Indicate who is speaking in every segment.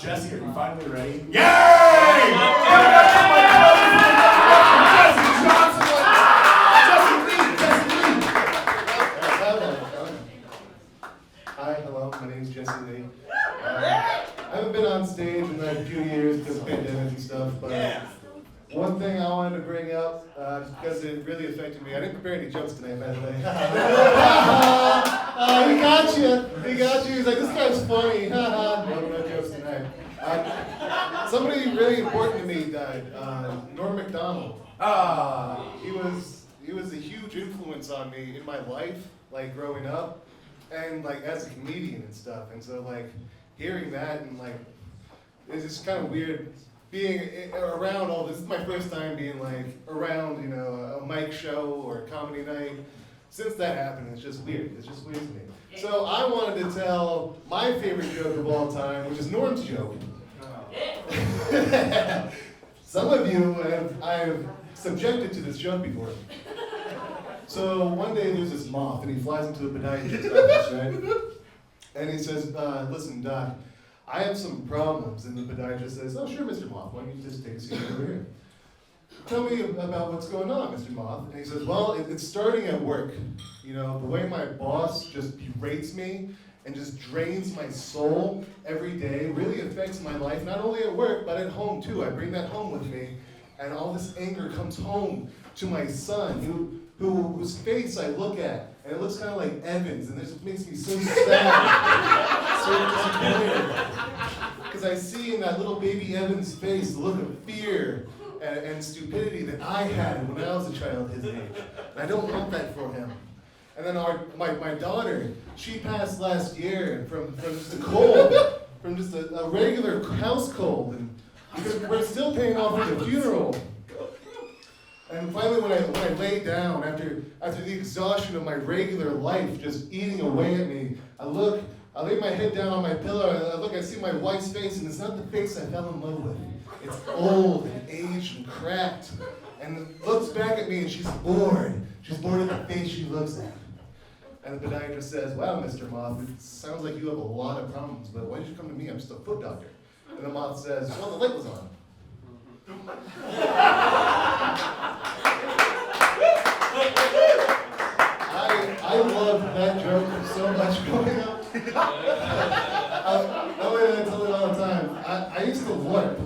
Speaker 1: Jesse, are you finally ready? Yay!
Speaker 2: Hi, hello, my name is Jesse Lee. I haven't been on stage in like a few years because of pandemic and stuff, but one thing I wanted to bring up, just because it really affected me, I didn't prepare any jokes tonight, by the way. He got you, he's like, this guy's funny, no jokes tonight. Somebody really important to me died, Norm Macdonald. He was a huge influence on me in my life, like growing up, and like as a comedian and stuff, and so like hearing that and like, it's just kind of weird being around all this. This is my first time being like around, you know, a mic show or a comedy night. Since that happened, it's just weird. It's just weird to me. So I wanted to tell my favorite joke of all time, which is Norm's joke. Some of you I've subjected to this joke before. So one day there's this moth, and he flies into a podiatrist's office, right? And he says, listen, Doc, I have some problems. And the podiatrist says, oh, sure, Mr. Moth, why don't you just take a seat over here? Tell me about what's going on, Mr. Moth. And he says, well, it's starting at work. You know, the way my boss just berates me and just drains my soul every day really affects my life, not only at work, but at home too. I bring that home with me, and all this anger comes home to my son, whose face I look at, and it looks kind of like Evan's, and this makes me so sad, so disappointed, because I see in that little baby Evan's face the look of fear and stupidity that I had when I was a child his age, and I don't want that for him. And then my daughter, she passed last year from just a cold, from just a regular house cold, and we're still paying off for the funeral. And finally, when I lay down, after the exhaustion of my regular life just eating away at me, I lay my head down on my pillow, and I see my wife's face, and it's not the face I fell in love with. It's old and aged and cracked, and looks back at me, and she's bored. She's bored at the face she looks at. And the podiatrist says, wow, Mr. Moth, it sounds like you have a lot of problems, but why did you come to me? I'm just a foot doctor. And the moth says, well, the light was on. I loved that joke so much growing up. That way I tell it all the time. I used to LARP.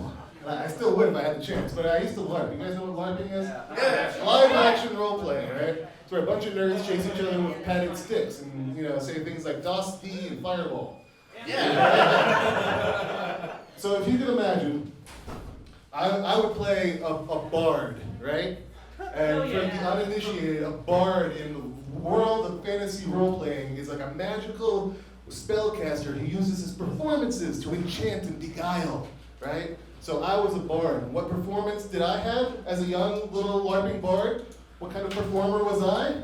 Speaker 2: I still would if I had the chance, but I used to LARP. You guys know what LARPing is? Yeah. Live action role playing, right? It's where a bunch of nerds chase each other with padded sticks and, you know, say things like DOS D and Fireball. Yeah. So if you can imagine, I would play a bard, right? And for the uninitiated, a bard in the world of fantasy role-playing is like a magical spellcaster who uses his performances to enchant and beguile, right? So I was a bard. What performance did I have as a young little LARPing bard? What kind of performer was I?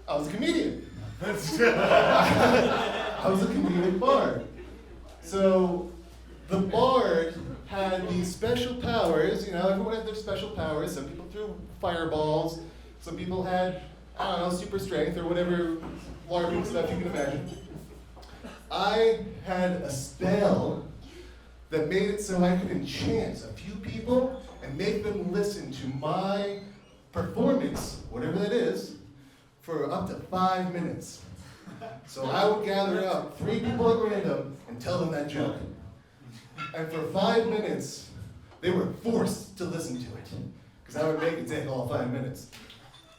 Speaker 2: I was a comedian. I was a comedic bard. So the bard had these special powers. You know, everyone had their special powers. Some people threw fireballs. Some people had, I don't know, super strength or whatever LARPing stuff you can imagine. I had a spell that made it so I could enchant a few people and make them listen to my performance, whatever that is, for up to 5 minutes. So I would gather up 3 people at random and tell them that joke. And for 5 minutes, they were forced to listen to it, because I would make it take all 5 minutes.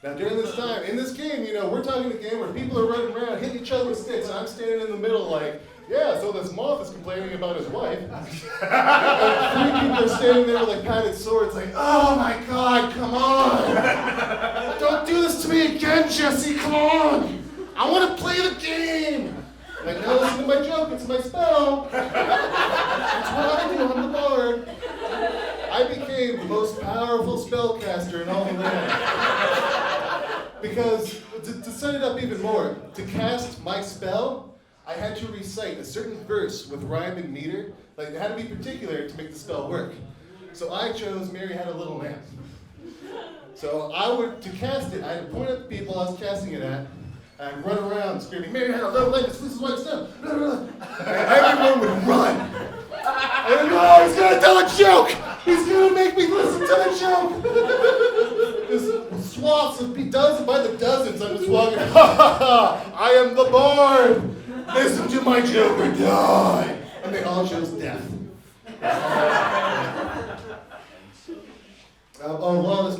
Speaker 2: Now during this time, in this game, you know, we're talking a game where people are running around, hitting each other with sticks, and I'm standing in the middle like, yeah, so this moth is complaining about his wife. And 3 people are standing there with like padded swords like, oh my God, come on! Don't do this to me again, Jesse, come on! I want to play the game! Like, now listen to my joke, it's my spell! That's what I do, I'm the bard. I became the most powerful spellcaster in all the land. Because, to set it up even more, to cast my spell, I had to recite a certain verse with rhyme and meter. Like, it had to be particular to make the spell work. So I chose Mary Had a Little Lamb. So to cast it, I had to point at the people I was casting it at, and run around screaming, Mary Had a Little Lamb, this is why it's done. And everyone would run. No, he's gonna tell a joke! He's gonna make me listen to the joke! There's swaths of dozens by the dozens. I'm just walking, ha ha ha! I am the bard! Listen to my joke or die! And they all chose death. Lawless,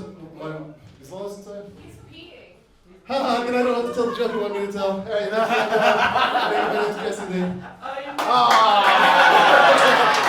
Speaker 2: is Lawless inside?
Speaker 1: He's peeing.
Speaker 2: Haha, I don't know what to tell the joke you want me to tell. Alright, that's it. My name's Jesse.
Speaker 1: Oh, you
Speaker 2: Ah!